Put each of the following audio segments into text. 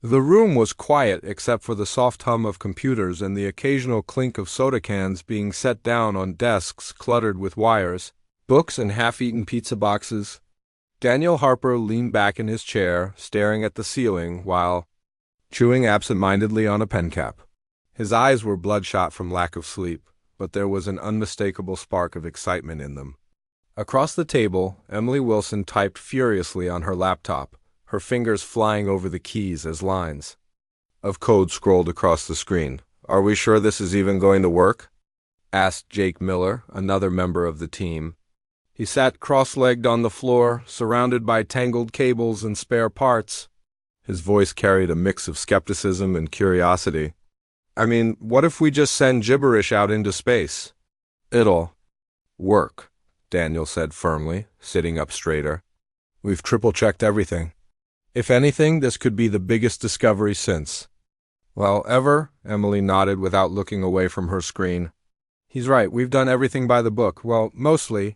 The room was quiet except for the soft hum of computers and the occasional clink of soda cans being set down on desks cluttered with wires, books, and half-eaten pizza boxes. Daniel Harper leaned back in his chair, staring at the ceiling while chewing absent-mindedly on a pen cap. His eyes were bloodshot from lack of sleep, but there was an unmistakable spark of excitement in them. Across the table, Emily Wilson typed furiously on her laptop, her fingers flying over the keys as lines of code scrolled across the screen. "Are we sure this is even going to work?" asked Jake Miller, another member of the team. He sat cross-legged on the floor, surrounded by tangled cables and spare parts. His voice carried a mix of skepticism and curiosity. "I mean, what if we just send gibberish out into space?" "It'll work," Daniel said firmly, sitting up straighter. "We've triple-checked everything. If anything, this could be the biggest discovery since." "Well, ever?" Emily nodded without looking away from her screen. "He's right, we've done everything by the book. Well, mostly."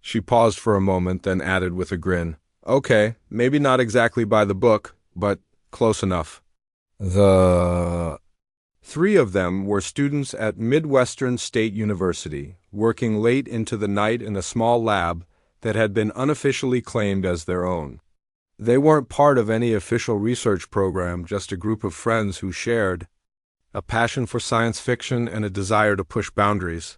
She paused for a moment, then added with a grin, "Okay, maybe not exactly by the book, but close enough." The three of them were students at Midwestern State University, working late into the night in a small lab that had been unofficially claimed as their own. They weren't part of any official research program, just a group of friends who shared a passion for science fiction and a desire to push boundaries.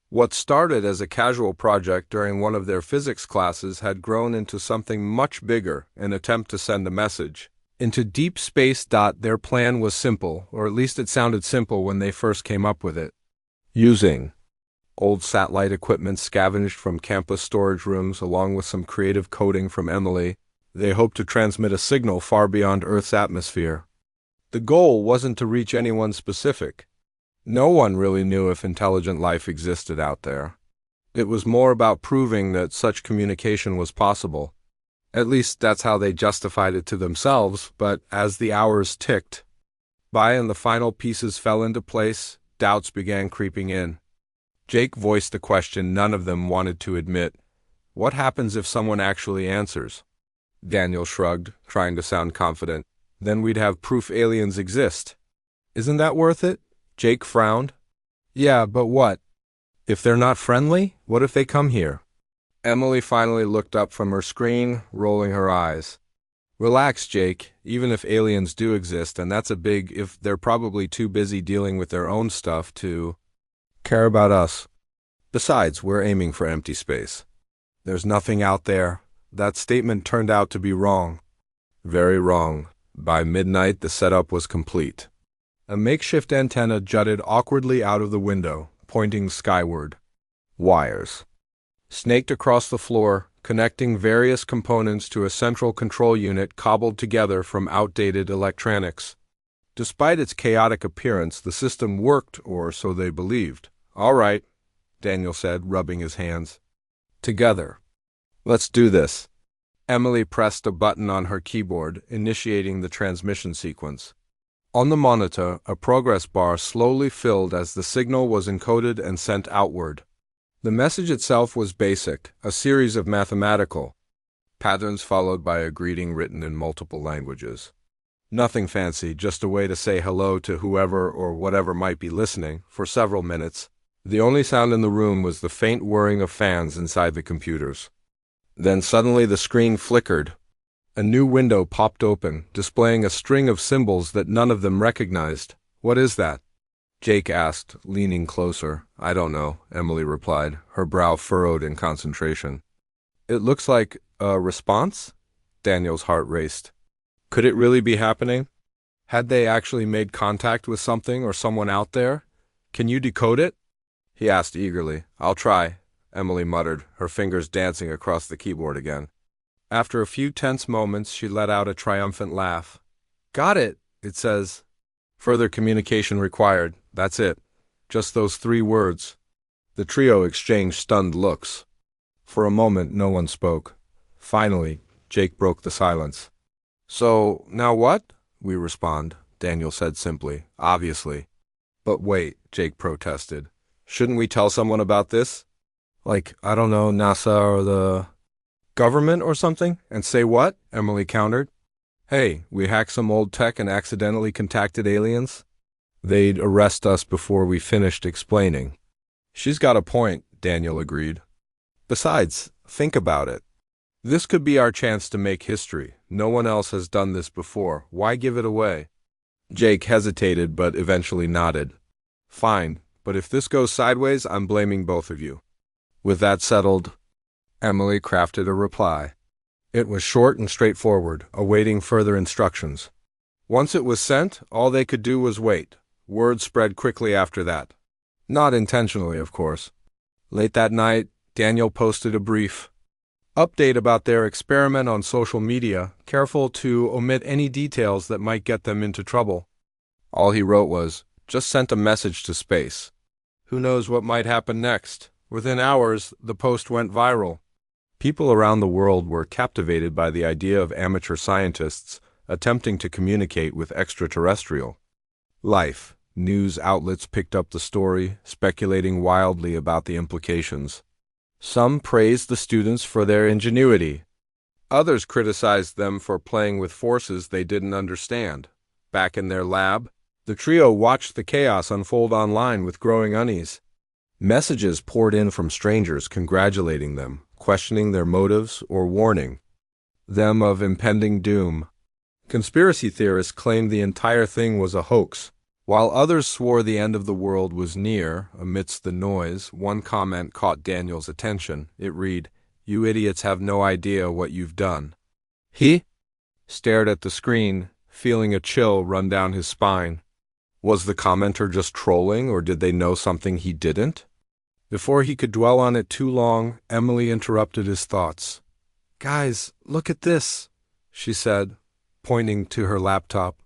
What started as a casual project during one of their physics classes had grown into something much bigger, an attempt to send a message into deep space. Their plan was simple, or at least it sounded simple when they first came up with it. Using old satellite equipment scavenged from campus storage rooms along with some creative coding from Emily, they hoped to transmit a signal far beyond Earth's atmosphere. The goal wasn't to reach anyone specific. No one really knew if intelligent life existed out there. It was more about proving that such communication was possible. At least that's how they justified it to themselves, but as the hours ticked by and the final pieces fell into place, doubts began creeping in. Jake voiced the question none of them wanted to admit. What happens if someone actually answers? Daniel shrugged, trying to sound confident. Then we'd have proof aliens exist. Isn't that worth it? Jake frowned. Yeah, but what? If they're not friendly, what if they come here? Emily finally looked up from her screen, rolling her eyes. Relax, Jake. Even if aliens do exist, and that's a big if, they're probably too busy dealing with their own stuff to care about us. Besides, we're aiming for empty space. There's nothing out there. That statement turned out to be wrong. Very wrong. By midnight, the setup was complete. A makeshift antenna jutted awkwardly out of the window, pointing skyward. Wires snaked across the floor, connecting various components to a central control unit cobbled together from outdated electronics. Despite its chaotic appearance, the system worked, or so they believed. "All right," Daniel said, rubbing his hands. "Together. Let's do this." Emily pressed a button on her keyboard, initiating the transmission sequence. On the monitor, a progress bar slowly filled as the signal was encoded and sent outward. The message itself was basic, a series of mathematical patterns followed by a greeting written in multiple languages. Nothing fancy, just a way to say hello to whoever or whatever might be listening. For several minutes, the only sound in the room was the faint whirring of fans inside the computers. Then suddenly the screen flickered. A new window popped open, displaying a string of symbols that none of them recognized. "What is that?" Jake asked, leaning closer. "I don't know," Emily replied, her brow furrowed in concentration. "It looks like a response?" Daniel's heart raced. Could it really be happening? Had they actually made contact with something or someone out there? "Can you decode it?" he asked eagerly. "I'll try," Emily muttered, her fingers dancing across the keyboard again. After a few tense moments, she let out a triumphant laugh. "Got it, it says. Further communication required. That's it. Just those 3 words." The trio exchanged stunned looks. For a moment, no one spoke. Finally, Jake broke the silence. "So, now what?" "We respond," Daniel said simply. "Obviously." "But wait," Jake protested. "Shouldn't we tell someone about this? Like, I don't know, NASA or the government or something?" "And say what?" Emily countered. Hey, we hacked some old tech and accidentally contacted aliens? They'd arrest us before we finished explaining. She's got a point, Daniel agreed. Besides, think about it. This could be our chance to make history. No one else has done this before. Why give it away? Jake hesitated but eventually nodded. Fine, but if this goes sideways, I'm blaming both of you. With that settled, Emily crafted a reply. It was short and straightforward, awaiting further instructions. Once it was sent, all they could do was wait. Word spread quickly after that. Not intentionally, of course. Late that night, Daniel posted a brief update about their experiment on social media, careful to omit any details that might get them into trouble. All he wrote was, "Just sent a message to space. Who knows what might happen next?" Within hours, the post went viral. People around the world were captivated by the idea of amateur scientists attempting to communicate with extraterrestrial life. News outlets picked up the story, speculating wildly about the implications. Some praised the students for their ingenuity. Others criticized them for playing with forces they didn't understand. Back in their lab, the trio watched the chaos unfold online with growing unease. Messages poured in from strangers congratulating them, questioning their motives or warning them of impending doom. Conspiracy theorists claimed the entire thing was a hoax, while others swore the end of the world was near. Amidst the noise, one comment caught Daniel's attention. It read, "You idiots have no idea what you've done." He stared at the screen, feeling a chill run down his spine. Was the commenter just trolling, or did they know something he didn't? Before he could dwell on it too long, Emily interrupted his thoughts. "Guys, look at this," she said, pointing to her laptop.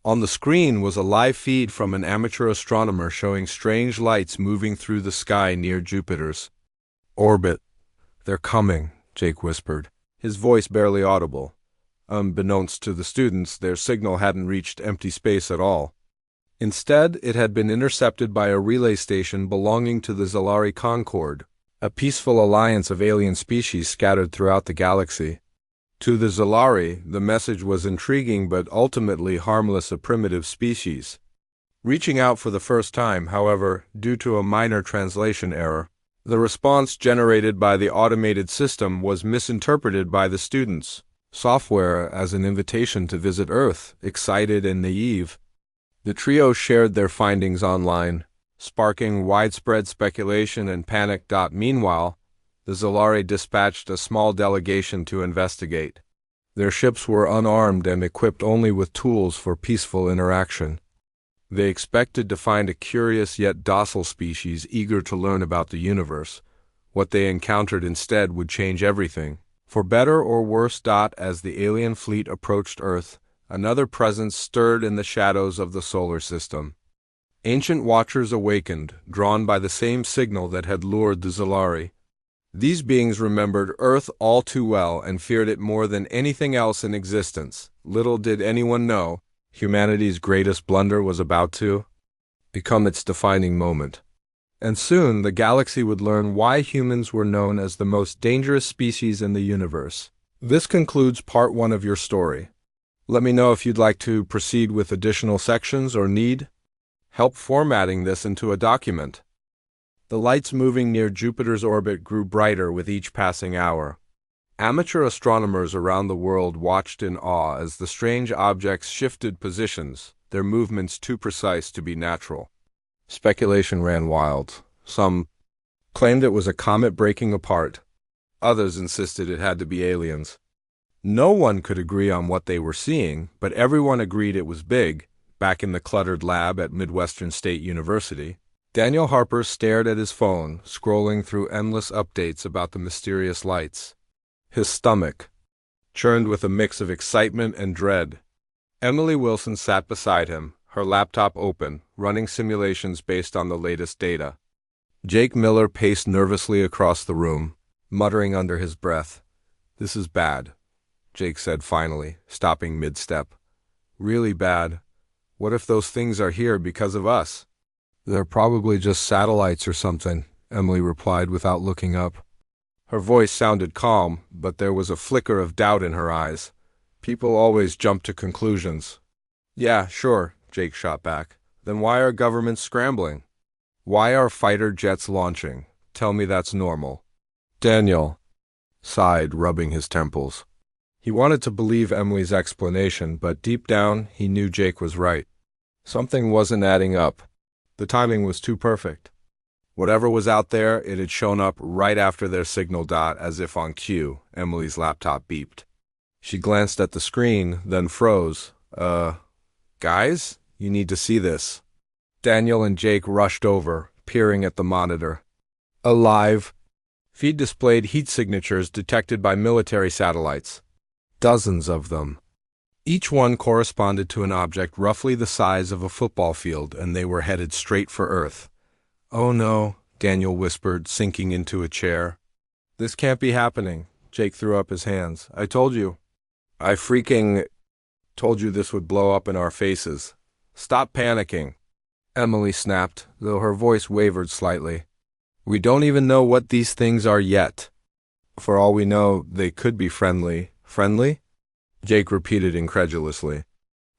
On the screen was a live feed from an amateur astronomer showing strange lights moving through the sky near Jupiter's orbit. "They're coming," Jake whispered, his voice barely audible. Unbeknownst to the students, their signal hadn't reached empty space at all. Instead, it had been intercepted by a relay station belonging to the Zalari Concord, a peaceful alliance of alien species scattered throughout the galaxy. To the Zalari, the message was intriguing but ultimately harmless, a primitive species. Reaching out for the first time, however, due to a minor translation error, the response generated by the automated system was misinterpreted by the students' software as an invitation to visit Earth. Excited and naive, the trio shared their findings online, sparking widespread speculation and panic. Meanwhile, the Zalari dispatched a small delegation to investigate. Their ships were unarmed and equipped only with tools for peaceful interaction. They expected to find a curious yet docile species eager to learn about the universe. What they encountered instead would change everything, for better or worse. As the alien fleet approached Earth, another presence stirred in the shadows of the solar system. Ancient watchers awakened, drawn by the same signal that had lured the Zalari. These beings remembered Earth all too well and feared it more than anything else in existence. Little did anyone know, humanity's greatest blunder was about to become its defining moment. And soon the galaxy would learn why humans were known as the most dangerous species in the universe. This concludes part 1 of your story. Let me know if you'd like to proceed with additional sections or need help formatting this into a document. The lights moving near Jupiter's orbit grew brighter with each passing hour. Amateur astronomers around the world watched in awe as the strange objects shifted positions, their movements too precise to be natural. Speculation ran wild. Some claimed it was a comet breaking apart. Others insisted it had to be aliens. No one could agree on what they were seeing, but everyone agreed it was big. Back in the cluttered lab at Midwestern State University, Daniel Harper stared at his phone, scrolling through endless updates about the mysterious lights. His stomach churned with a mix of excitement and dread. Emily Wilson sat beside him, her laptop open, running simulations based on the latest data. Jake Miller paced nervously across the room, muttering under his breath. "This is bad," Jake said finally, stopping mid-step. "Really bad. What if those things are here because of us?" "They're probably just satellites or something," Emily replied without looking up. Her voice sounded calm, but there was a flicker of doubt in her eyes. People always jump to conclusions. Yeah, sure, Jake shot back. Then why are governments scrambling? Why are fighter jets launching? Tell me that's normal. Daniel sighed, rubbing his temples. He wanted to believe Emily's explanation, but deep down, he knew Jake was right. Something wasn't adding up. The timing was too perfect. Whatever was out there, it had shown up right after their signal dot, as if on cue. Emily's laptop beeped. She glanced at the screen, then froze. Guys, you need to see this. Daniel and Jake rushed over, peering at the monitor. Alive. Feed displayed heat signatures detected by military satellites. Dozens of them. Each one corresponded to an object roughly the size of a football field, and they were headed straight for Earth. Oh no, Daniel whispered, sinking into a chair. This can't be happening. Jake threw up his hands. I told you. I freaking told you this would blow up in our faces. Stop panicking. Emily snapped, though her voice wavered slightly. We don't even know what these things are yet. For all we know, they could be friendly. Friendly? Jake repeated incredulously.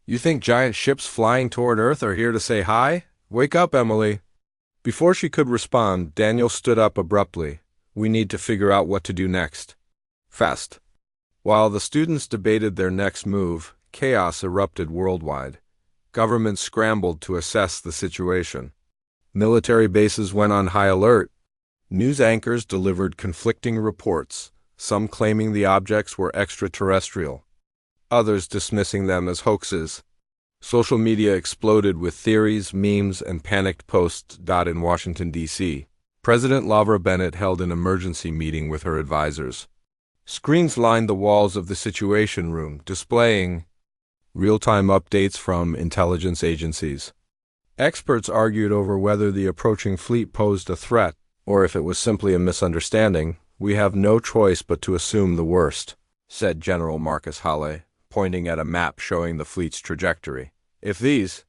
You think giant ships flying toward Earth are here to say hi? Wake up, Emily. Before she could respond, Daniel stood up abruptly. We need to figure out what to do next. Fast. While the students debated their next move, chaos erupted worldwide. Governments scrambled to assess the situation. Military bases went on high alert. News anchors delivered conflicting reports, some claiming the objects were extraterrestrial, others dismissing them as hoaxes. Social media exploded with theories, memes, and panicked posts. In Washington, D.C., President Laura Bennett held an emergency meeting with her advisors. Screens lined the walls of the Situation Room, displaying real-time updates from intelligence agencies. Experts argued over whether the approaching fleet posed a threat, or if it was simply a misunderstanding. We have no choice but to assume the worst, said General Marcus Halle, pointing at a map showing the fleet's trajectory. If these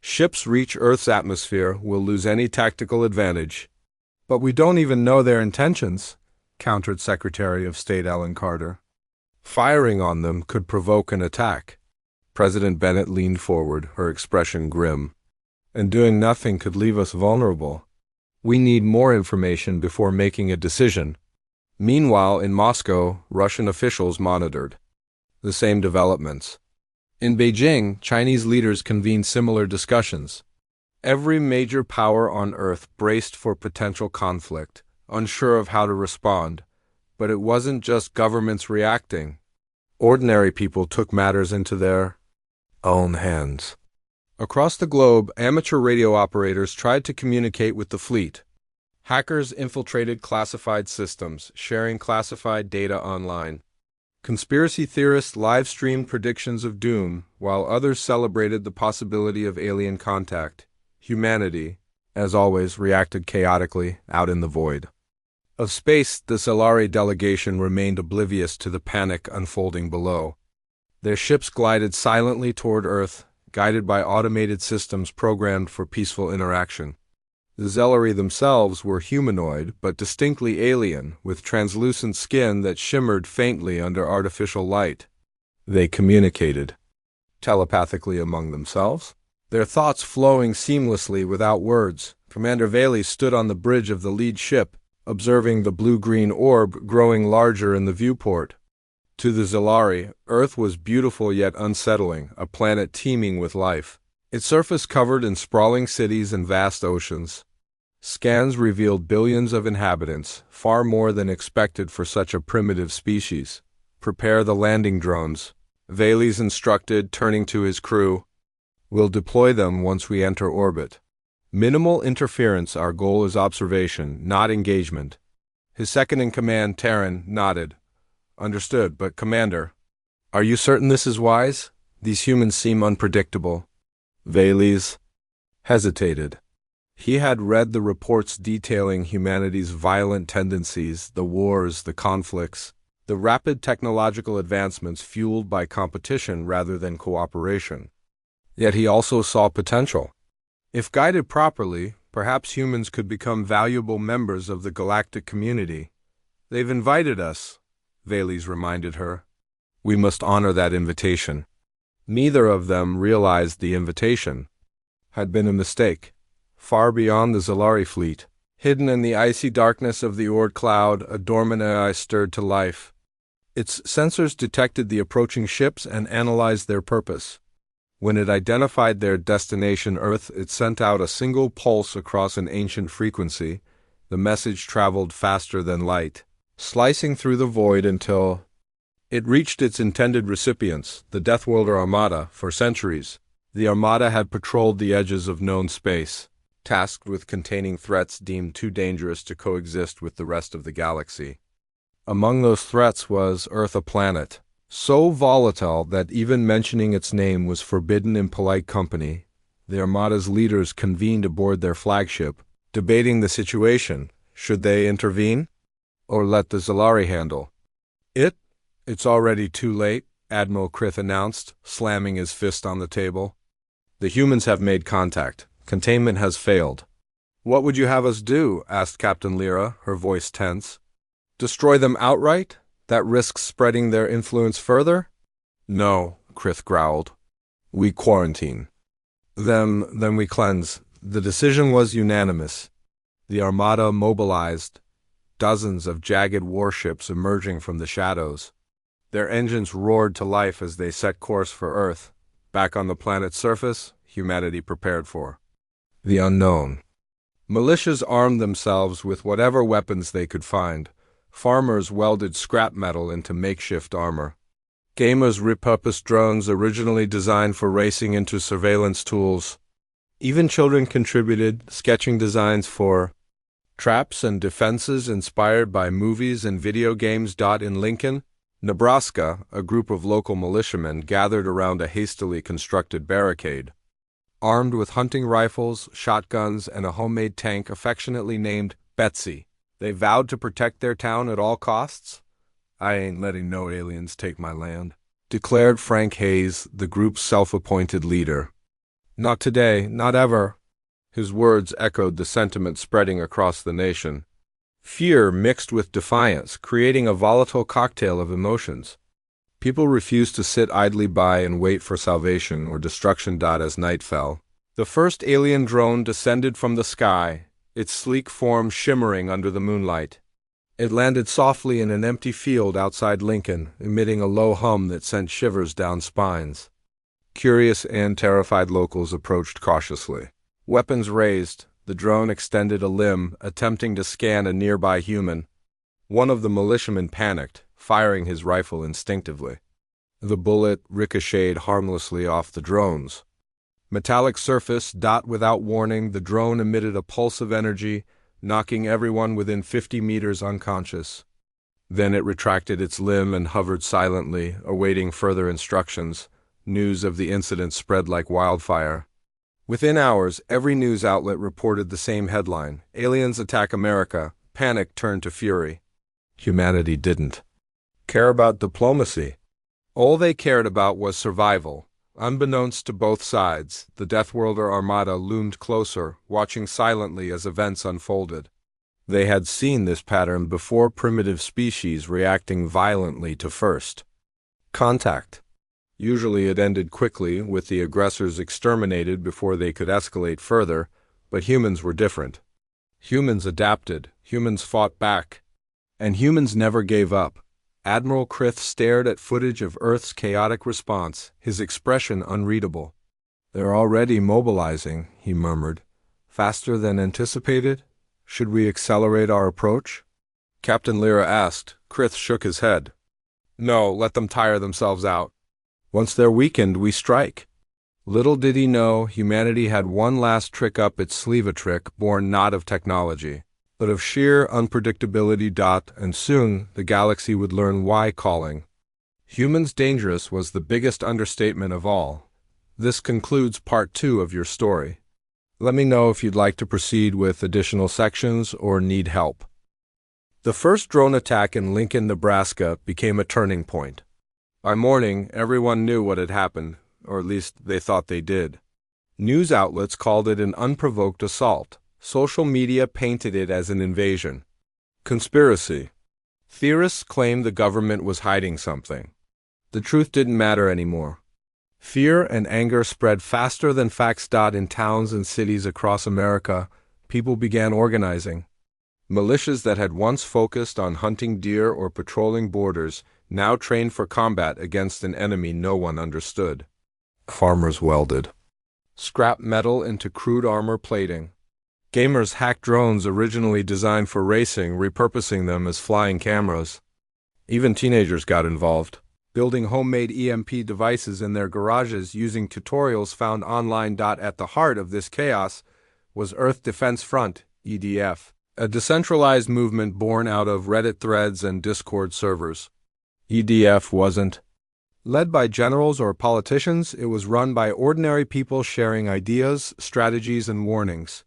ships reach Earth's atmosphere, we'll lose any tactical advantage. But we don't even know their intentions, countered Secretary of State Ellen Carter. Firing on them could provoke an attack. President Bennett leaned forward, her expression grim. And doing nothing could leave us vulnerable. We need more information before making a decision. Meanwhile, in Moscow, Russian officials monitored the same developments. In Beijing, Chinese leaders convened similar discussions. Every major power on Earth braced for potential conflict, unsure of how to respond. But it wasn't just governments reacting. Ordinary people took matters into their own hands. Across the globe, amateur radio operators tried to communicate with the fleet. Hackers infiltrated classified systems, sharing classified data online. Conspiracy theorists live-streamed predictions of doom, while others celebrated the possibility of alien contact. Humanity, as always, reacted chaotically, out in the void. Of space, the Solari delegation remained oblivious to the panic unfolding below. Their ships glided silently toward Earth, guided by automated systems programmed for peaceful interaction. The Zelari themselves were humanoid, but distinctly alien, with translucent skin that shimmered faintly under artificial light. They communicated telepathically among themselves, their thoughts flowing seamlessly without words. Commander Valey stood on the bridge of the lead ship, observing the blue-green orb growing larger in the viewport. To the Zelari, Earth was beautiful yet unsettling, a planet teeming with life. Its surface covered in sprawling cities and vast oceans. Scans revealed billions of inhabitants, far more than expected for such a primitive species. Prepare the landing drones, Valey's instructed, turning to his crew. We'll deploy them once we enter orbit. Minimal interference. Our goal is observation, not engagement. His second-in-command, Terran, nodded. Understood, but Commander, are you certain this is wise? These humans seem unpredictable. Valey's hesitated. He had read the reports detailing humanity's violent tendencies, the wars, the conflicts, the rapid technological advancements fueled by competition rather than cooperation. Yet he also saw potential. If guided properly, perhaps humans could become valuable members of the galactic community. They've invited us, Valey's reminded her. We must honor that invitation. Neither of them realized the invitation had been a mistake. Far beyond the Zalari fleet, hidden in the icy darkness of the Oort cloud, a dormant AI stirred to life. Its sensors detected the approaching ships and analyzed their purpose. When it identified their destination Earth, it sent out a single pulse across an ancient frequency. The message traveled faster than light, slicing through the void until it reached its intended recipients, the Deathworlder Armada. For centuries, the Armada had patrolled the edges of known space, tasked with containing threats deemed too dangerous to coexist with the rest of the galaxy. Among those threats was Earth, a planet so volatile that even mentioning its name was forbidden in polite company. The Armada's leaders convened aboard their flagship, debating the situation. Should they intervene, or let the Zalari handle it? It's already too late, Admiral Krith announced, slamming his fist on the table. The humans have made contact. Containment has failed. What would you have us do? Asked Captain Lyra, her voice tense. Destroy them outright? That risks spreading their influence further? No, Krith growled. We quarantine. Then we cleanse. The decision was unanimous. The Armada mobilized, dozens of jagged warships emerging from the shadows. Their engines roared to life as they set course for Earth. Back on the planet's surface, humanity prepared for the unknown. Militias armed themselves with whatever weapons they could find. Farmers welded scrap metal into makeshift armor. Gamers repurposed drones originally designed for racing into surveillance tools. Even children contributed, sketching designs for traps and defenses inspired by movies and video games. In Lincoln, Nebraska, a group of local militiamen gathered around a hastily constructed barricade. Armed with hunting rifles, shotguns, and a homemade tank affectionately named Betsy, they vowed to protect their town at all costs. I ain't letting no aliens take my land, declared Frank Hayes, the group's self-appointed leader. Not today, not ever. His words echoed the sentiment spreading across the nation. Fear mixed with defiance, creating a volatile cocktail of emotions. People refused to sit idly by and wait for salvation or destruction. As night fell, the first alien drone descended from the sky, its sleek form shimmering under the moonlight. It landed softly in an empty field outside Lincoln, emitting a low hum that sent shivers down spines. Curious and terrified locals approached cautiously. Weapons raised, the drone extended a limb, attempting to scan a nearby human. One of the militiamen panicked, firing his rifle instinctively. The bullet ricocheted harmlessly off the drone's metallic surface. Without warning, the drone emitted a pulse of energy, knocking everyone within 50 meters unconscious. Then it retracted its limb and hovered silently, awaiting further instructions. News of the incident spread like wildfire. Within hours, every news outlet reported the same headline: Aliens attack America. Panic turned to fury. Humanity didn't care about diplomacy. All they cared about was survival. Unbeknownst to both sides, the Deathworlder Armada loomed closer, watching silently as events unfolded. They had seen this pattern before, primitive species reacting violently to first contact. Usually it ended quickly, with the aggressors exterminated before they could escalate further, but humans were different. Humans adapted, humans fought back, and humans never gave up. Admiral Krith stared at footage of Earth's chaotic response, his expression unreadable. They're already mobilizing, he murmured. Faster than anticipated? Should we accelerate our approach? Captain Lyra asked. Krith shook his head. No, let them tire themselves out. Once they're weakened, we strike. Little did he know, humanity had one last trick up its sleeve, a trick born not of technology, but of sheer unpredictability. And soon the galaxy would learn why calling humans dangerous was the biggest understatement of all. This concludes part 2 of your story. Let me know if you'd like to proceed with additional sections or need help. The first drone attack in Lincoln, Nebraska became a turning point. By morning, everyone knew what had happened, or at least they thought they did. News outlets called it an unprovoked assault. Social media painted it as an invasion. Conspiracy. Theorists claimed the government was hiding something. The truth didn't matter anymore. Fear and anger spread faster than facts. In towns and cities across America, people began organizing. Militias that had once focused on hunting deer or patrolling borders now trained for combat against an enemy no one understood. Farmers welded scrap metal into crude armor plating. Gamers hacked drones originally designed for racing, repurposing them as flying cameras. Even teenagers got involved, building homemade EMP devices in their garages using tutorials found online. At the heart of this chaos was Earth Defense Front, EDF, a decentralized movement born out of Reddit threads and Discord servers. EDF wasn't led by generals or politicians. It was run by ordinary people sharing ideas, strategies, and warnings.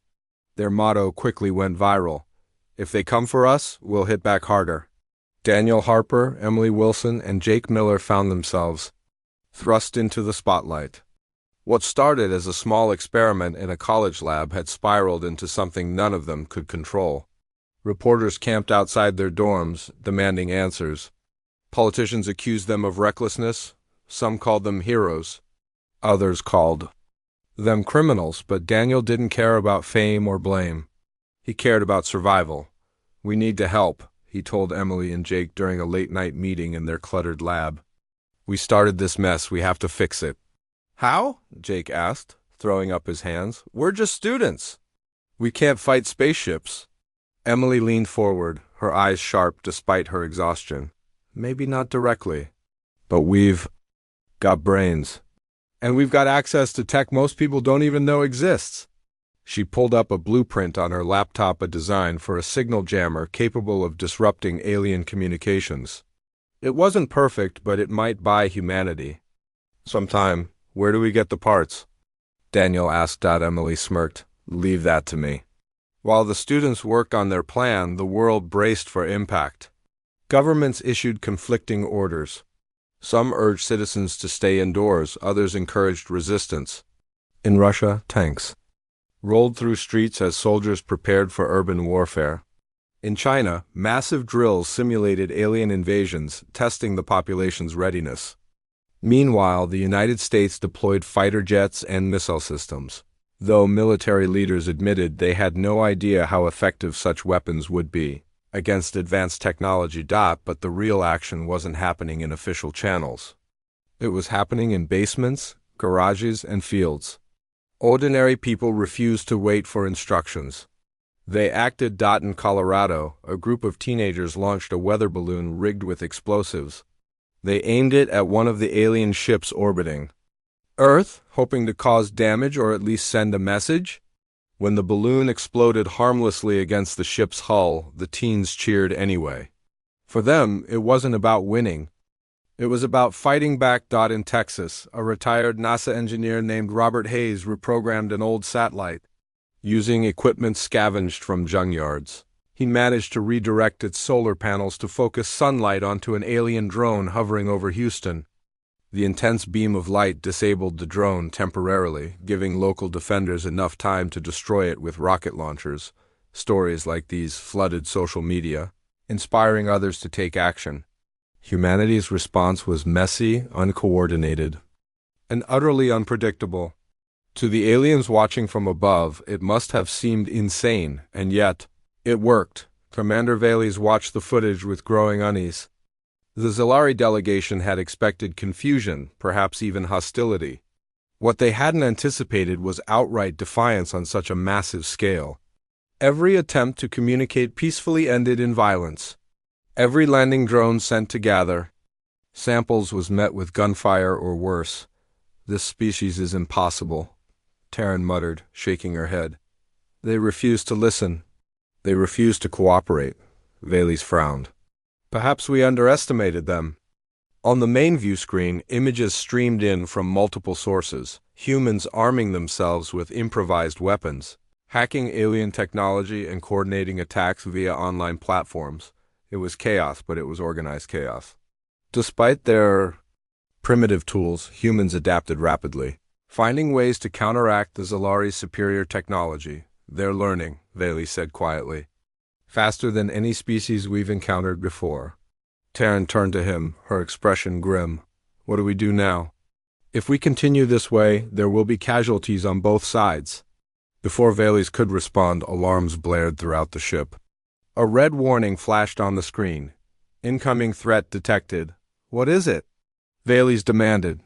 Their motto quickly went viral: "If they come for us, we'll hit back harder." Daniel Harper, Emily Wilson, and Jake Miller found themselves thrust into the spotlight. What started as a small experiment in a college lab had spiraled into something none of them could control. Reporters camped outside their dorms, demanding answers. Politicians accused them of recklessness. Some called them heroes. Others called them criminals, but Daniel didn't care about fame or blame. He cared about survival. "We need to help," he told Emily and Jake during a late-night meeting in their cluttered lab. "We started this mess. We have to fix it." "How?" Jake asked, throwing up his hands. "We're just students." "We can't fight spaceships." Emily leaned forward, her eyes sharp despite her exhaustion. "Maybe not directly, but we've got brains. And we've got access to tech most people don't even know exists." She pulled up a blueprint on her laptop, a design for a signal jammer capable of disrupting alien communications. It wasn't perfect, but it might buy humanity some time. "Where do we get the parts?" Daniel asked. Emily smirked. "Leave that to me." While the students worked on their plan, the world braced for impact. Governments issued conflicting orders. Some urged citizens to stay indoors, others encouraged resistance. In Russia, tanks rolled through streets as soldiers prepared for urban warfare. In China, massive drills simulated alien invasions, testing the population's readiness. Meanwhile, the United States deployed fighter jets and missile systems, though military leaders admitted they had no idea how effective such weapons would be against advanced technology. But the real action wasn't happening in official channels. It was happening in basements, garages, and fields. Ordinary people refused to wait for instructions. They acted. In Colorado, a group of teenagers launched a weather balloon rigged with explosives. They aimed it at one of the alien ships orbiting Earth, hoping to cause damage or at least send a message. When the balloon exploded harmlessly against the ship's hull, the teens cheered anyway. For them, it wasn't about winning. It was about fighting back. In Texas, a retired NASA engineer named Robert Hayes reprogrammed an old satellite. Using equipment scavenged from junkyards, he managed to redirect its solar panels to focus sunlight onto an alien drone hovering over Houston. The intense beam of light disabled the drone temporarily, giving local defenders enough time to destroy it with rocket launchers. Stories like these flooded social media, inspiring others to take action. Humanity's response was messy, uncoordinated, and utterly unpredictable. To the aliens watching from above, it must have seemed insane, and yet, it worked. Commander Vales watched the footage with growing unease. The Zalari delegation had expected confusion, perhaps even hostility. What they hadn't anticipated was outright defiance on such a massive scale. Every attempt to communicate peacefully ended in violence. Every landing drone sent to gather samples was met with gunfire or worse. "This species is impossible," Taryn muttered, shaking her head. "They refuse to listen. They refuse to cooperate." Vales frowned. "Perhaps we underestimated them." On the main view screen, images streamed in from multiple sources. Humans arming themselves with improvised weapons, hacking alien technology, and coordinating attacks via online platforms. It was chaos, but it was organized chaos. Despite their primitive tools, humans adapted rapidly, finding ways to counteract the Zalari's superior technology. "They're learning," Vales said quietly. "Faster than any species we've encountered before." Taryn turned to him, her expression grim. What do we do now? If we continue this way, there will be casualties on both sides. Before Valles could respond, alarms blared throughout the ship. A red warning flashed on the screen. Incoming threat detected. What is it? Valles demanded.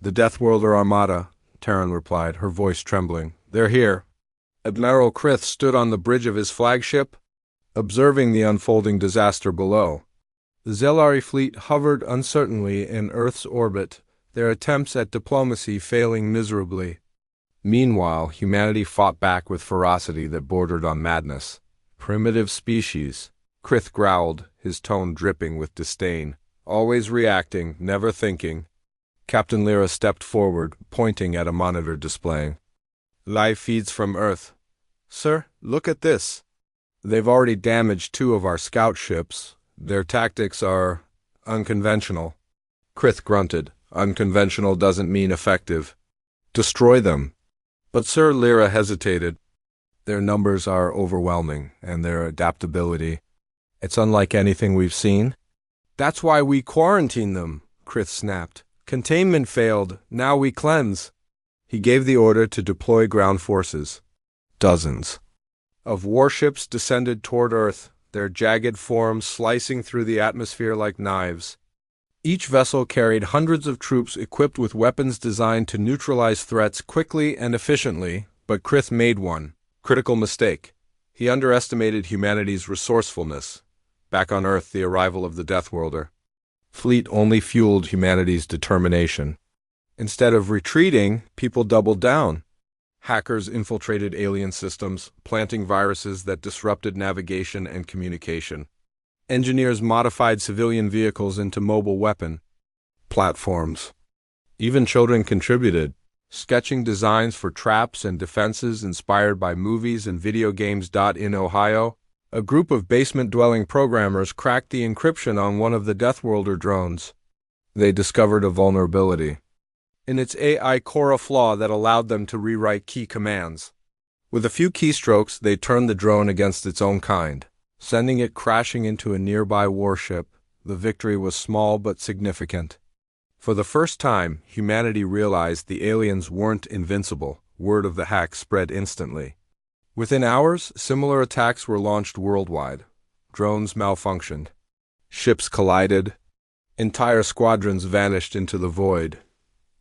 The Deathworlder Armada, Terran replied, her voice trembling. They're here. Admiral Krith stood on the bridge of his flagship, observing the unfolding disaster below. The Zelari fleet hovered uncertainly in Earth's orbit, their attempts at diplomacy failing miserably. Meanwhile, humanity fought back with ferocity that bordered on madness. Primitive species, Krith growled, his tone dripping with disdain. Always reacting, never thinking. Captain Lyra stepped forward, pointing at a monitor displaying. Live feeds from Earth. Sir, look at this. They've already damaged 2 of our scout ships. Their tactics are unconventional. Krith grunted. Unconventional doesn't mean effective. Destroy them. But Sir, Lyra hesitated. Their numbers are overwhelming, and their adaptability. It's unlike anything we've seen. That's why we quarantine them, Krith snapped. Containment failed. Now we cleanse. He gave the order to deploy ground forces. Dozens of warships descended toward Earth, their jagged forms slicing through the atmosphere like knives. Each vessel carried hundreds of troops equipped with weapons designed to neutralize threats quickly and efficiently, but Krith made one critical mistake. He underestimated humanity's resourcefulness. Back on Earth, the arrival of the Deathworlder fleet only fueled humanity's determination. Instead of retreating, people doubled down. Hackers infiltrated alien systems, planting viruses that disrupted navigation and communication. Engineers modified civilian vehicles into mobile weapon platforms. Even children contributed, sketching designs for traps and defenses inspired by movies and video games. In Ohio, a group of basement-dwelling programmers cracked the encryption on one of the Deathworlder drones. They discovered a vulnerability in its AI core, a flaw that allowed them to rewrite key commands. With a few keystrokes, they turned the drone against its own kind, sending it crashing into a nearby warship. The victory was small but significant. For the first time, humanity realized the aliens weren't invincible. Word of the hack spread instantly. Within hours, similar attacks were launched worldwide. Drones malfunctioned. Ships collided. Entire squadrons vanished into the void.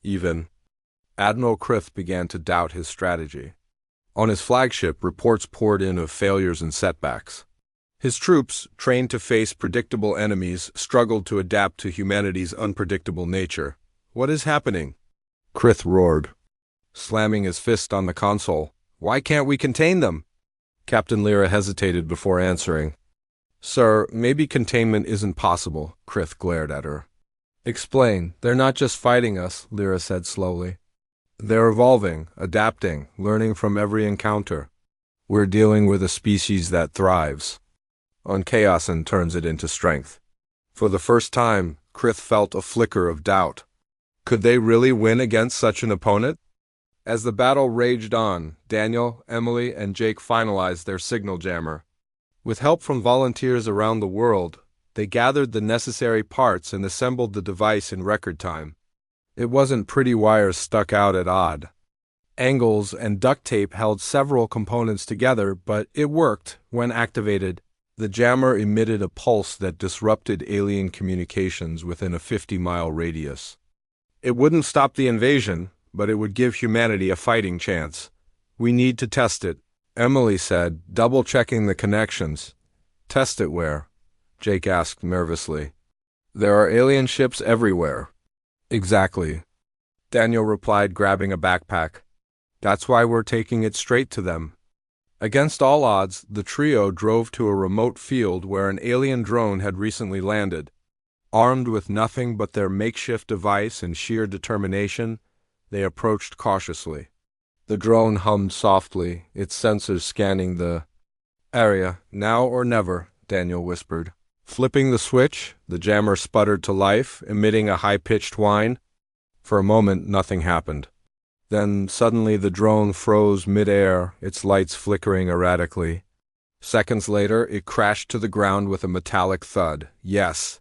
Even Admiral Krith began to doubt his strategy. On his flagship, reports poured in of failures and setbacks. His troops, trained to face predictable enemies, struggled to adapt to humanity's unpredictable nature. What is happening? Krith roared, slamming his fist on the console. Why can't we contain them? Captain Lyra hesitated before answering. Sir, maybe containment isn't possible, Krith glared at her. Explain. They're not just fighting us, Lyra said slowly. They're evolving, adapting, learning from every encounter. We're dealing with a species that thrives on chaos and turns it into strength. For the first time, Krith felt a flicker of doubt. Could they really win against such an opponent? As the battle raged on, Daniel, Emily, and Jake finalized their signal jammer. With help from volunteers around the world, they gathered the necessary parts and assembled the device in record time. It wasn't pretty wires stuck out at odd angles, and duct tape held several components together, but it worked when activated. The jammer emitted a pulse that disrupted alien communications within a 50-mile radius. It wouldn't stop the invasion, but it would give humanity a fighting chance. We need to test it, Emily said, double-checking the connections. Test it where? Jake asked nervously. There are alien ships everywhere. Exactly, Daniel replied, grabbing a backpack. That's why we're taking it straight to them. Against all odds, the trio drove to a remote field where an alien drone had recently landed. Armed with nothing but their makeshift device and sheer determination, they approached cautiously. The drone hummed softly, its sensors scanning the area. Now or never, Daniel whispered. Flipping the switch, the jammer sputtered to life, emitting a high-pitched whine. For a moment, nothing happened. Then, suddenly, the drone froze mid-air, its lights flickering erratically. Seconds later, it crashed to the ground with a metallic thud. Yes,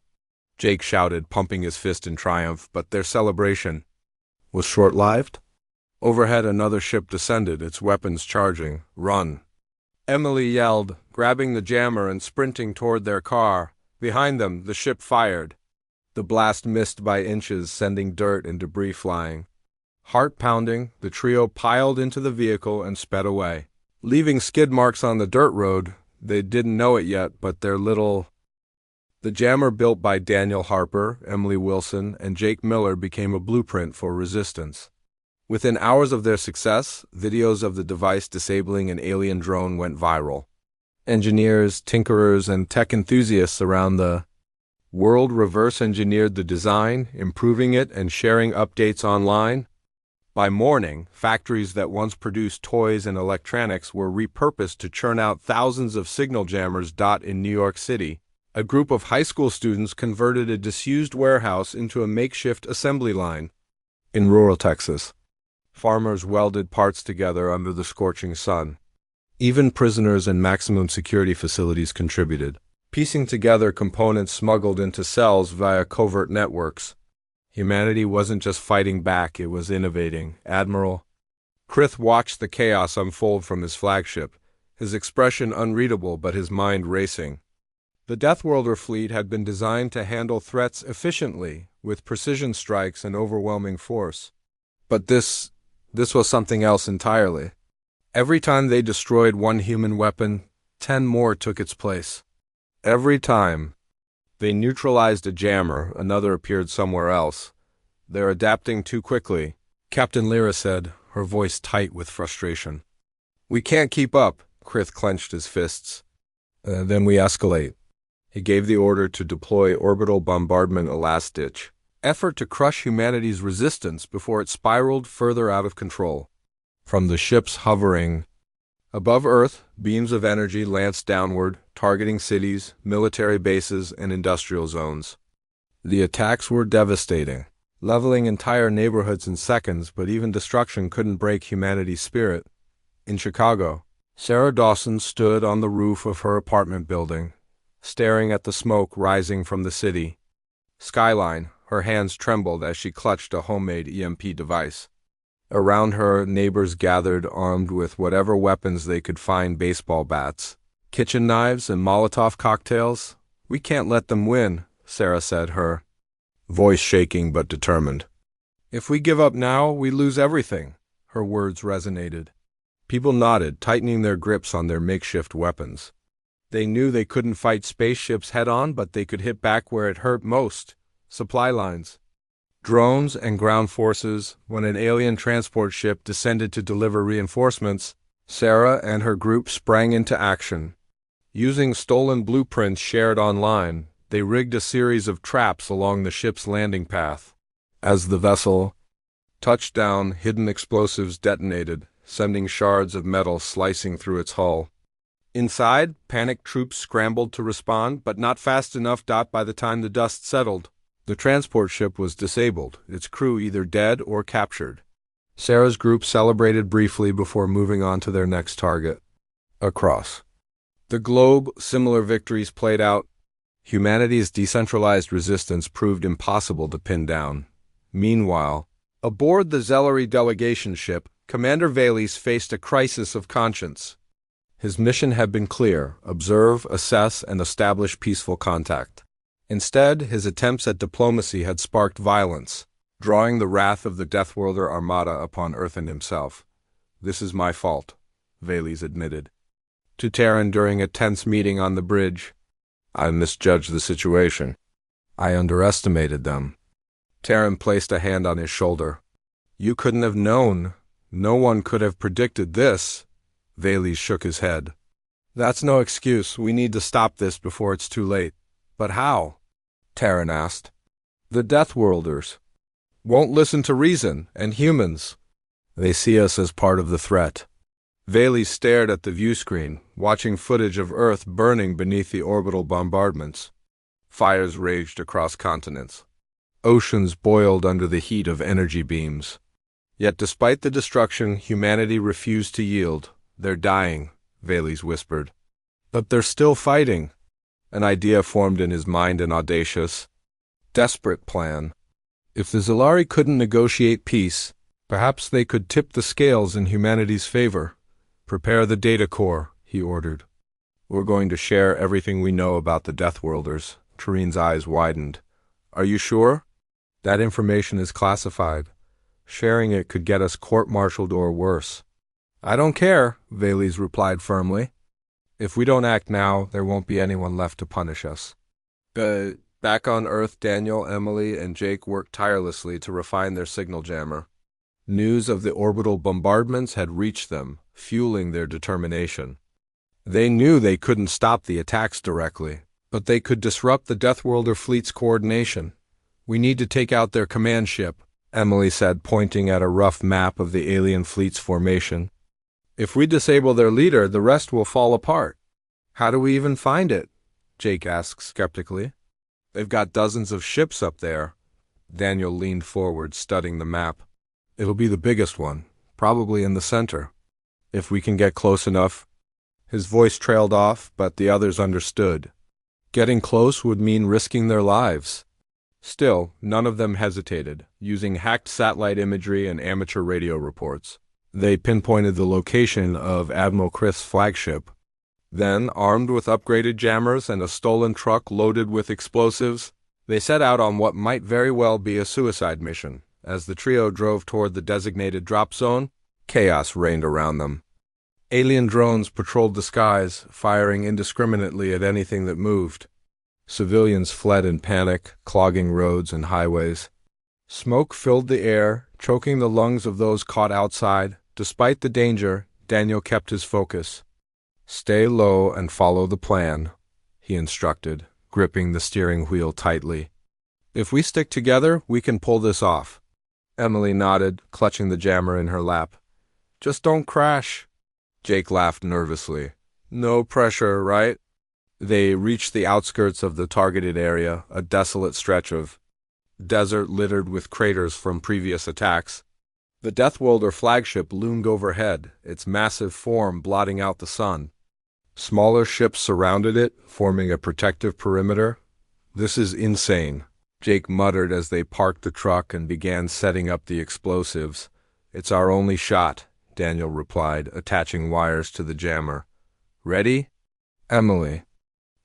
Jake shouted, pumping his fist in triumph, but their celebration was short-lived. Overhead, another ship descended, its weapons charging. "Run!" Emily yelled, grabbing the jammer and sprinting toward their car. Behind them, the ship fired. The blast missed by inches, sending dirt and debris flying. Heart pounding, the trio piled into the vehicle and sped away, leaving skid marks on the dirt road. They didn't know it yet, but the jammer built by Daniel Harper, Emily Wilson, and Jake Miller became a blueprint for resistance. Within hours of their success, videos of the device disabling an alien drone went viral. Engineers, tinkerers, and tech enthusiasts around the world reverse-engineered the design, improving it and sharing updates online. By morning, factories that once produced toys and electronics were repurposed to churn out thousands of signal jammers. In New York City, a group of high school students converted a disused warehouse into a makeshift assembly line. In rural Texas, farmers welded parts together under the scorching sun. Even prisoners in maximum security facilities contributed, piecing together components smuggled into cells via covert networks. Humanity wasn't just fighting back, it was innovating. Admiral Krith watched the chaos unfold from his flagship, his expression unreadable but his mind racing. The Deathworlder fleet had been designed to handle threats efficiently, with precision strikes and overwhelming force. But this was something else entirely. Every time they destroyed one human weapon, 10 more took its place. Every time they neutralized a jammer, another appeared somewhere else. "They're adapting too quickly," Captain Lyra said, her voice tight with frustration. "We can't keep up," Krith clenched his fists. Then we escalate." He gave the order to deploy orbital bombardment, a last-ditch effort to crush humanity's resistance before it spiraled further out of control. From the ships hovering above Earth, beams of energy lanced downward, targeting cities, military bases, and industrial zones. The attacks were devastating, leveling entire neighborhoods in seconds, but even destruction couldn't break humanity's spirit. In Chicago, Sarah Dawson stood on the roof of her apartment building, staring at the smoke rising from the city skyline. Her hands trembled as she clutched a homemade EMP device. Around her, neighbors gathered, armed with whatever weapons they could find: baseball bats, kitchen knives, and Molotov cocktails. "We can't let them win," Sarah said, her voice shaking but determined. "If we give up now, we lose everything." Her words resonated. People nodded, tightening their grips on their makeshift weapons. They knew they couldn't fight spaceships head-on, but they could hit back where it hurt most: supply lines, drones, and ground forces. When an alien transport ship descended to deliver reinforcements, Sarah and her group sprang into action. Using stolen blueprints shared online, they rigged a series of traps along the ship's landing path. As the vessel touched down, hidden explosives detonated, sending shards of metal slicing through its hull. Inside, panicked troops scrambled to respond, but not fast enough. By the time the dust settled, the transport ship was disabled, its crew either dead or captured. Sarah's group celebrated briefly before moving on to their next target. Across the globe, similar victories played out. Humanity's decentralized resistance proved impossible to pin down. Meanwhile, aboard the Zellery delegation ship, Commander Valles faced a crisis of conscience. His mission had been clear: observe, assess, and establish peaceful contact. Instead, his attempts at diplomacy had sparked violence, drawing the wrath of the Deathworlder Armada upon Earth and himself. "This is my fault," Valles admitted to Terran during a tense meeting on the bridge. "I misjudged the situation. I underestimated them." Terran placed a hand on his shoulder. "You couldn't have known. No one could have predicted this." Valles shook his head. "That's no excuse. We need to stop this before it's too late." "But how?" Terran asked. "The Deathworlders won't listen to reason, and humans, they see us as part of the threat." Valles stared at the viewscreen, watching footage of Earth burning beneath the orbital bombardments. Fires raged across continents. Oceans boiled under the heat of energy beams. Yet despite the destruction, humanity refused to yield. "They're dying," Valles whispered. "But they're still fighting." An idea formed in his mind, an audacious Desperate plan. If the Zilari couldn't negotiate peace, perhaps they could tip the scales in humanity's favor. Prepare the data core, he ordered. We're going to share everything we know about the Deathworlders. Turin's eyes widened. Are you sure? That information is classified. Sharing it could get us court-martialed or worse. I don't care, Vales replied firmly. If we don't act now, there won't be anyone left to punish us. Back on Earth, Daniel, Emily, and Jake worked tirelessly to refine their signal jammer. News of the orbital bombardments had reached them, fueling their determination. They knew they couldn't stop the attacks directly, but they could disrupt the Deathworlder fleet's coordination. We need to take out their command ship, Emily said, pointing at a rough map of the alien fleet's formation. If we disable their leader, the rest will fall apart. How do we even find it? Jake asked skeptically. They've got dozens of ships up there. Daniel leaned forward, studying the map. It'll be the biggest one, probably in the center. If we can get close enough. His voice trailed off, but the others understood. Getting close would mean risking their lives. Still, none of them hesitated, using hacked satellite imagery and amateur radio reports. They pinpointed the location of Admiral Krith's flagship. Then, armed with upgraded jammers and a stolen truck loaded with explosives, they set out on what might very well be a suicide mission. As the trio drove toward the designated drop zone, chaos reigned around them. Alien drones patrolled the skies, firing indiscriminately at anything that moved. Civilians fled in panic, clogging roads and highways. Smoke filled the air, choking the lungs of those caught outside. Despite the danger, Daniel kept his focus. Stay low and follow the plan, he instructed, gripping the steering wheel tightly. If we stick together, we can pull this off. Emily nodded, clutching the jammer in her lap. Just don't crash. Jake laughed nervously. No pressure, right? They reached the outskirts of the targeted area, a desolate stretch of desert littered with craters from previous attacks. The Deathworlder flagship loomed overhead, its massive form blotting out the sun. Smaller ships surrounded it, forming a protective perimeter. This is insane, Jake muttered as they parked the truck and began setting up the explosives. It's our only shot, Daniel replied, attaching wires to the jammer. Ready? Emily.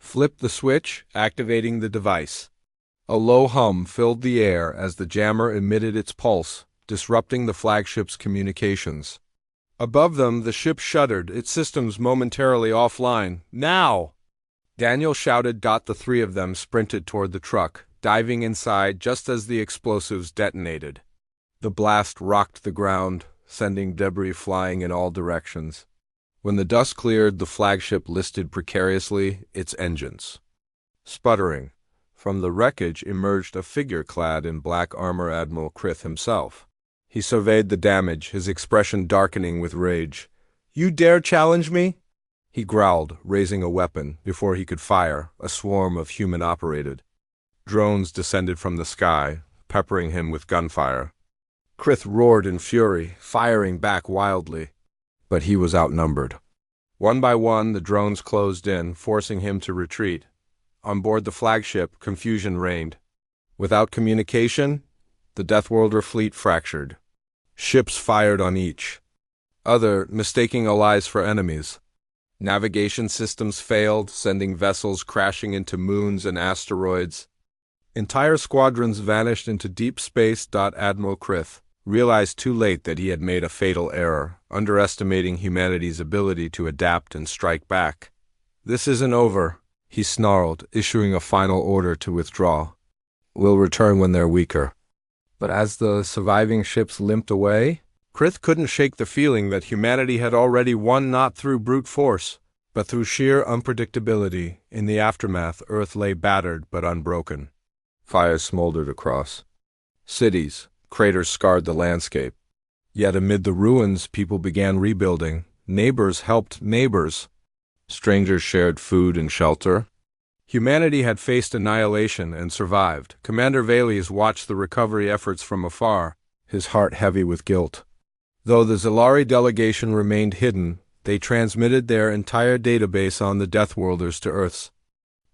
Flip the switch, activating the device. A low hum filled the air as the jammer emitted its pulse, disrupting the flagship's communications. Above them, the ship shuddered, its systems momentarily offline. Now! Daniel shouted. The three of them sprinted toward the truck, diving inside just as the explosives detonated. The blast rocked the ground, sending debris flying in all directions. When the dust cleared, the flagship listed precariously, its engines sputtering. From the wreckage emerged a figure clad in black armor, Admiral Krith himself. He surveyed the damage, his expression darkening with rage. You dare challenge me? He growled, raising a weapon. Before he could fire, a swarm of human-operated drones descended from the sky, peppering him with gunfire. Krith roared in fury, firing back wildly. But he was outnumbered. One by one, the drones closed in, forcing him to retreat. On board the flagship, confusion reigned. Without communication, the Deathworlder fleet fractured. Ships fired on each other, mistaking allies for enemies. Navigation systems failed, sending vessels crashing into moons and asteroids. Entire squadrons vanished into deep space. Admiral Krith realized too late that he had made a fatal error, underestimating humanity's ability to adapt and strike back. This isn't over, he snarled, issuing a final order to withdraw. We'll return when they're weaker. But as the surviving ships limped away, Krith couldn't shake the feeling that humanity had already won, not through brute force, but through sheer unpredictability. In the aftermath, Earth lay battered but unbroken. Fires smoldered across cities, craters scarred the landscape. Yet amid the ruins, people began rebuilding. Neighbors helped neighbors. Strangers shared food and shelter. Humanity had faced annihilation and survived. Commander Vales watched the recovery efforts from afar, his heart heavy with guilt. Though the Zilari delegation remained hidden, they transmitted their entire database on the Deathworlders to Earth's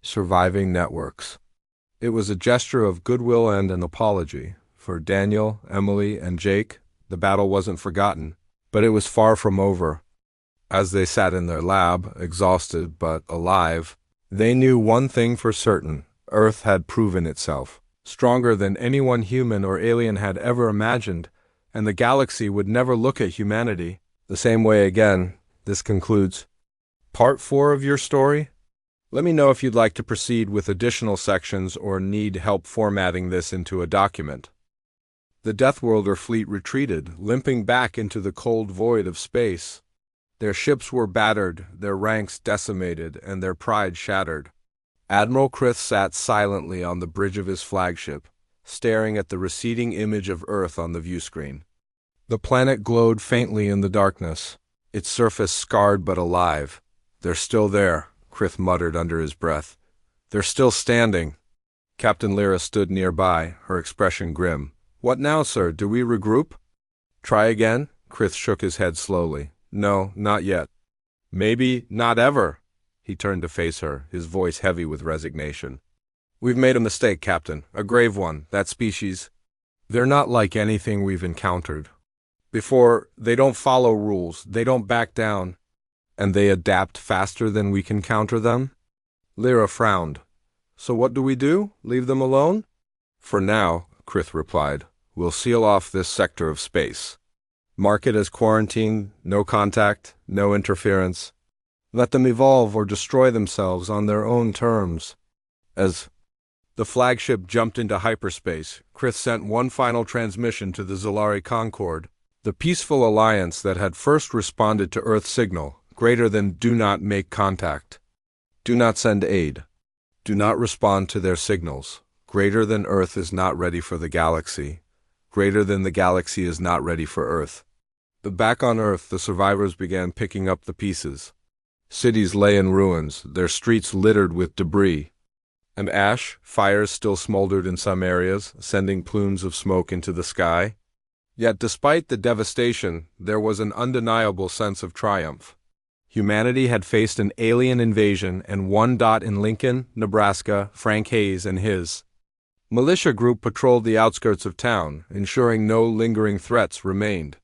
surviving networks. It was a gesture of goodwill and an apology. For Daniel, Emily, and Jake, the battle wasn't forgotten, but it was far from over. As they sat in their lab, exhausted but alive, they knew one thing for certain: Earth had proven itself, stronger than anyone human or alien had ever imagined, and the galaxy would never look at humanity the same way again. This concludes Part 4 of your story. Let me know if you'd like to proceed with additional sections or need help formatting this into a document. The Deathworlder fleet retreated, limping back into the cold void of space. Their ships were battered, their ranks decimated, and their pride shattered. Admiral Krith sat silently on the bridge of his flagship, staring at the receding image of Earth on the viewscreen. The planet glowed faintly in the darkness, its surface scarred but alive. "They're still there," Krith muttered under his breath. "They're still standing." Captain Lyra stood nearby, her expression grim. "What now, sir? Do we regroup?" "Try again?" Krith shook his head slowly. "No, not yet." "Maybe not ever." He turned to face her, his voice heavy with resignation. "We've made a mistake, Captain, a grave one. That species, they're not like anything we've encountered before. They don't follow rules, they don't back down, and they adapt faster than we can counter them." Lyra frowned. "So what do we do? Leave them alone?" "For now," Krith replied, "we'll seal off this sector of space. Mark it as quarantine, no contact, no interference. Let them evolve or destroy themselves on their own terms." As the flagship jumped into hyperspace, Krith sent one final transmission to the Zalari Concord, the peaceful alliance that had first responded to Earth's signal, greater than "do not make contact." "Do not send aid. Do not respond to their signals. Greater than Earth is not ready for the galaxy. Greater than the galaxy is not ready for Earth." Back on Earth, the survivors began picking up the pieces. Cities lay in ruins, their streets littered with debris and ash. Fires still smoldered in some areas, sending plumes of smoke into the sky. Yet despite the devastation, there was an undeniable sense of triumph. Humanity had faced an alien invasion, and one dot in Lincoln, Nebraska, Frank Hayes and his militia group patrolled the outskirts of town, ensuring no lingering threats remained.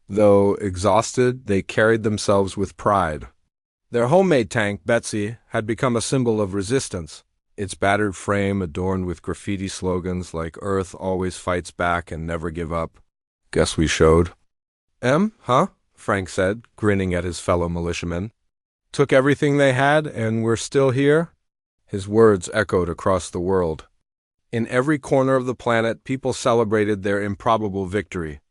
Though exhausted, they carried themselves with pride. Their homemade tank, Betsy, had become a symbol of resistance, its battered frame adorned with graffiti slogans like "Earth always fights back and never give up." "Guess we showed." Huh?" Frank said, grinning at his fellow militiamen. "Took everything they had, and we're still here?" His words echoed across the world. In every corner of the planet, people celebrated their improbable victory.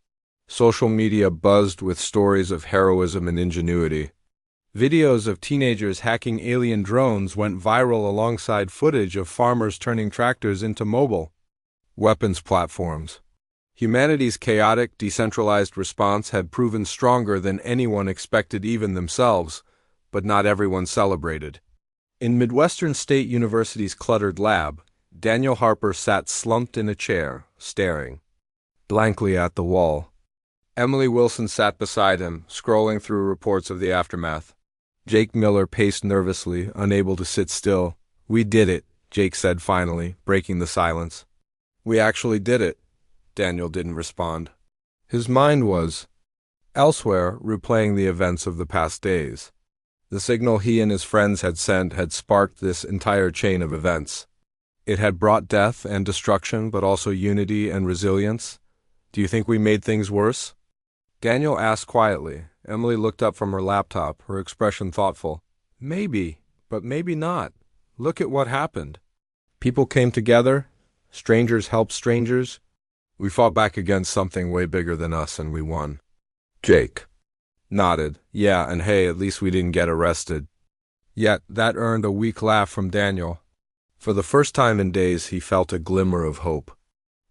Social media buzzed with stories of heroism and ingenuity. Videos of teenagers hacking alien drones went viral alongside footage of farmers turning tractors into mobile weapons platforms. Humanity's chaotic, decentralized response had proven stronger than anyone expected, even themselves, but not everyone celebrated. In Midwestern State University's cluttered lab, Daniel Harper sat slumped in a chair, staring blankly at the wall. Emily Wilson sat beside him, scrolling through reports of the aftermath. Jake Miller paced nervously, unable to sit still. "We did it," Jake said finally, breaking the silence. "We actually did it." Daniel didn't respond. His mind was elsewhere, replaying the events of the past days. The signal he and his friends had sent had sparked this entire chain of events. It had brought death and destruction, but also unity and resilience. "Do you think we made things worse?" Daniel asked quietly. Emily looked up from her laptop, her expression thoughtful. "Maybe, but maybe not. Look at what happened. People came together. Strangers helped strangers. We fought back against something way bigger than us, and we won." Jake nodded. "Yeah, and hey, at least we didn't get arrested." Yet that earned a weak laugh from Daniel. For the first time in days, he felt a glimmer of hope.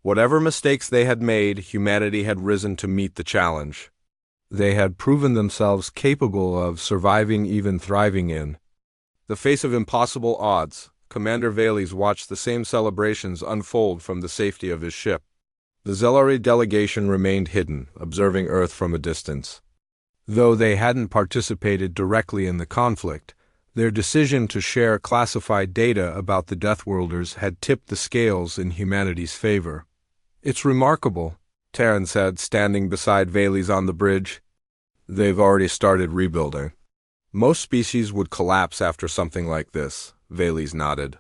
Whatever mistakes they had made, humanity had risen to meet the challenge. They had proven themselves capable of surviving, even thriving in the face of impossible odds. Commander Vales watched the same celebrations unfold from the safety of his ship. The Zellari delegation remained hidden, observing Earth from a distance. Though they hadn't participated directly in the conflict, Their decision to share classified data about the Deathworlders had tipped the scales in humanity's favor. "It's remarkable," Terran said, standing beside Vales on the bridge. "They've already started rebuilding. Most species would collapse after something like this," Vales nodded.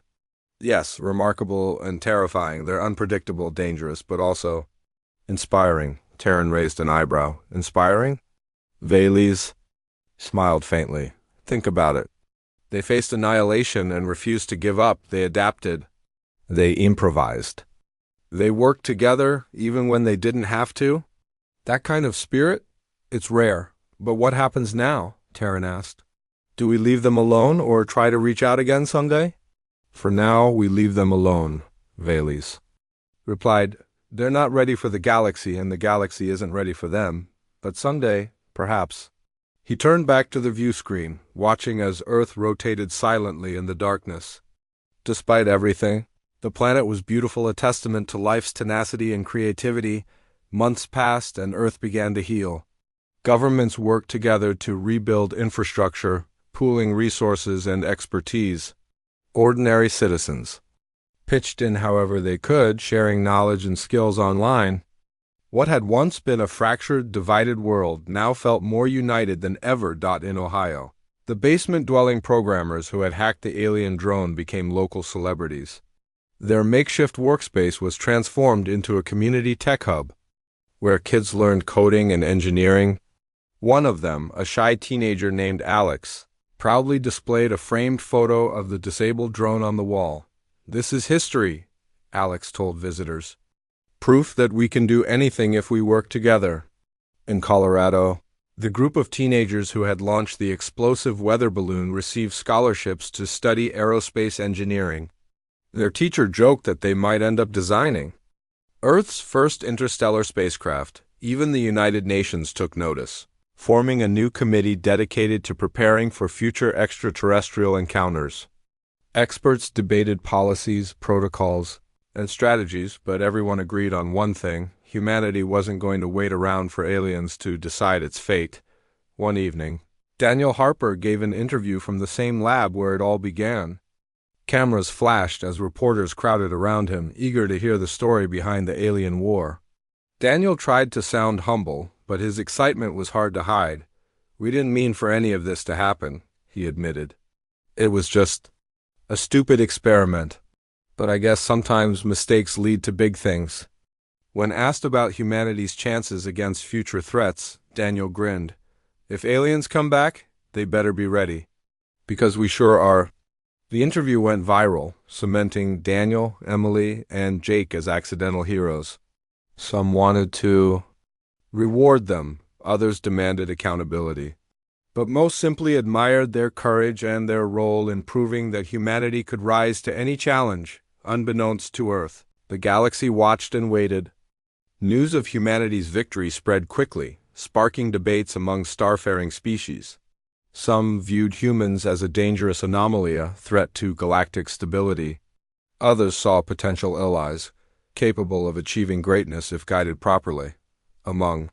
"Yes, remarkable and terrifying. They're unpredictable, dangerous, but also inspiring." Terran raised an eyebrow. "Inspiring?" Vales smiled faintly. "Think about it. They faced annihilation and refused to give up. They adapted. They improvised. They worked together even when they didn't have to. That kind of spirit? It's rare. But what happens now?" Terran asked. "Do we leave them alone or try to reach out again someday?" "For now, we leave them alone," Vales replied. "They're not ready for the galaxy, and the galaxy isn't ready for them. But someday, perhaps." He turned back to the view screen, watching as Earth rotated silently in the darkness. Despite everything, the planet was beautiful, a testament to life's tenacity and creativity. Months passed, and Earth began to heal. Governments worked together to rebuild infrastructure, pooling resources and expertise. Ordinary citizens pitched in however they could, sharing knowledge and skills online. What had once been a fractured, divided world now felt more united than ever. In Ohio, the basement-dwelling programmers who had hacked the alien drone became local celebrities. Their makeshift workspace was transformed into a community tech hub, where kids learned coding and engineering. One of them, a shy teenager named Alex, proudly displayed a framed photo of the disabled drone on the wall. "This is history," Alex told visitors. "Proof that we can do anything if we work together." In Colorado, the group of teenagers who had launched the explosive weather balloon received scholarships to study aerospace engineering. Their teacher joked that they might end up designing Earth's first interstellar spacecraft. Even the United Nations took notice, forming a new committee dedicated to preparing for future extraterrestrial encounters. Experts debated policies, protocols, and strategies, but everyone agreed on one thing: humanity wasn't going to wait around for aliens to decide its fate. One evening, Daniel Harper gave an interview from the same lab where it all began. Cameras flashed as reporters crowded around him, eager to hear the story behind the alien war. Daniel tried to sound humble, but his excitement was hard to hide. "We didn't mean for any of this to happen," he admitted. "It was just a stupid experiment. But I guess sometimes mistakes lead to big things." When asked about humanity's chances against future threats, Daniel grinned. "If aliens come back, they better be ready. Because we sure are." The interview went viral, cementing Daniel, Emily, and Jake as accidental heroes. Some wanted to reward them, others demanded accountability. But most simply admired their courage and their role in proving that humanity could rise to any challenge, unbeknownst to Earth. The galaxy watched and waited. News of humanity's victory spread quickly, sparking debates among starfaring species. Some viewed humans as a dangerous anomaly, a threat to galactic stability. Others saw potential allies, capable of achieving greatness if guided properly. Among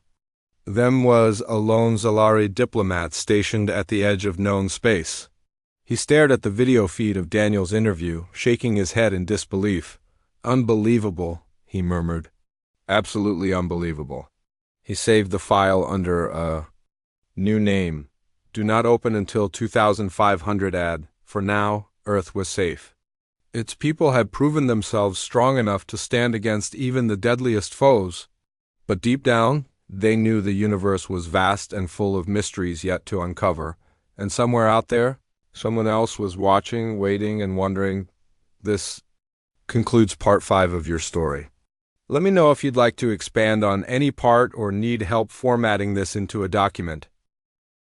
them was a lone Zalari diplomat stationed at the edge of known space. He stared at the video feed of Daniel's interview, shaking his head in disbelief. "Unbelievable," he murmured. "Absolutely unbelievable." He saved the file under a new name. "Do not open until 2500 AD. For now, Earth was safe. Its people had proven themselves strong enough to stand against even the deadliest foes. But deep down, they knew the universe was vast and full of mysteries yet to uncover. And somewhere out there, someone else was watching, waiting, and wondering." This concludes part 5 of your story. Let me know if you'd like to expand on any part or need help formatting this into a document.